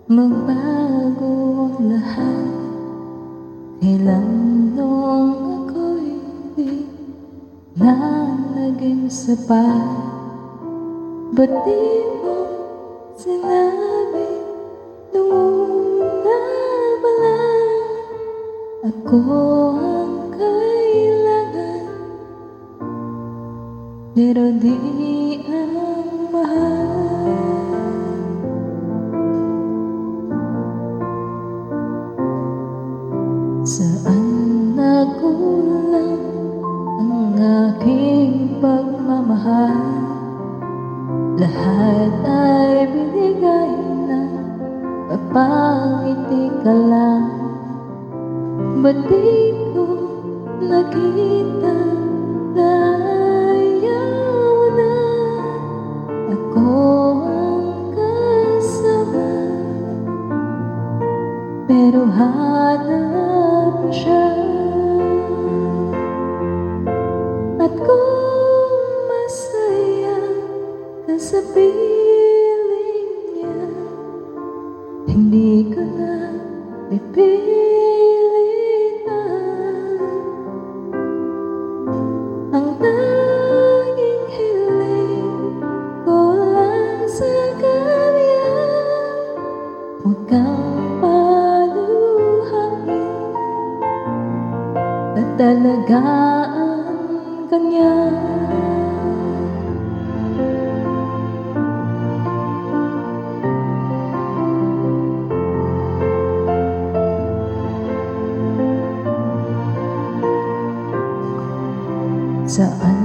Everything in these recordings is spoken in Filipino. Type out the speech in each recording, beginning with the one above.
Magbago ang lahat kailan nung ako'y di na naging sapat. Ba't di mo sinabi nung una pa lang ako ang kailangan, pero di ang mahal. Saan nagkulang ang aking pagmamahal? Lahat ay binigay na, papangiti ka lang. Ba't di ko nakita na ayaw na ako ang kasama, pero hanap mo siya. At kung masaya ka sa piling niya, hindi ko na pipilitan. Ang tanging hiling ko lang sa kanya, huwag kang paluhain at talagaan ka niya. Saan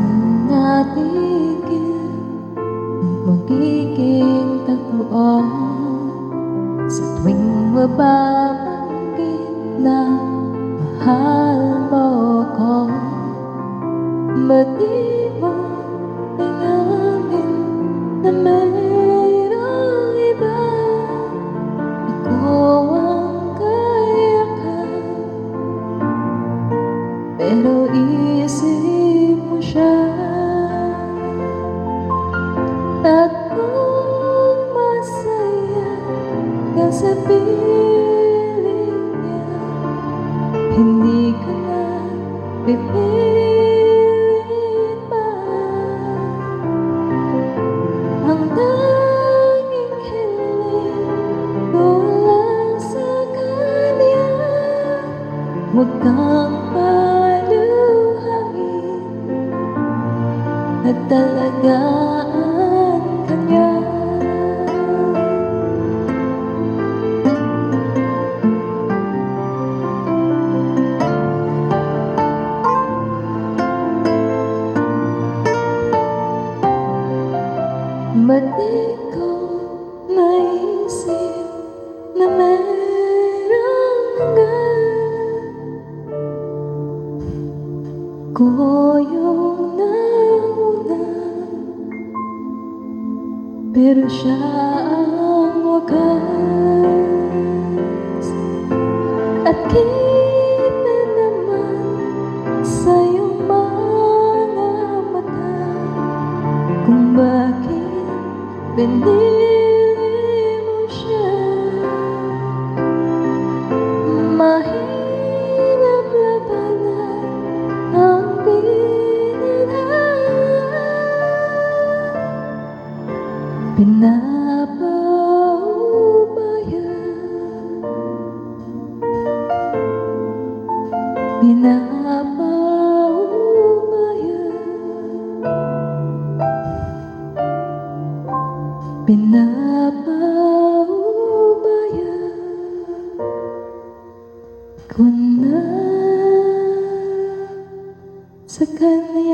natigil ang magiging totoo? Sa tuwing mababanggit na mahal mo ko, ba't di mo inamin na mayroong iba? Ako ang kayakan, pero isip mo siya. At kung masaya ka sa piling niya, hindi ko na pipilit pa. Ang tanging hiling ko lang sa kanya, huwag kang paluhain at talagaan ka niya. Ba't di ko naisip na meron hanggan ko yung nauna, pero siya ang wakas. At kita naman sa iyong mga mata kung bakit pinili mo siya. Mahirap labanan ang pinagdaan, pinapaubaya, pinapaubaya, pinapaubaya ko na sa kanya.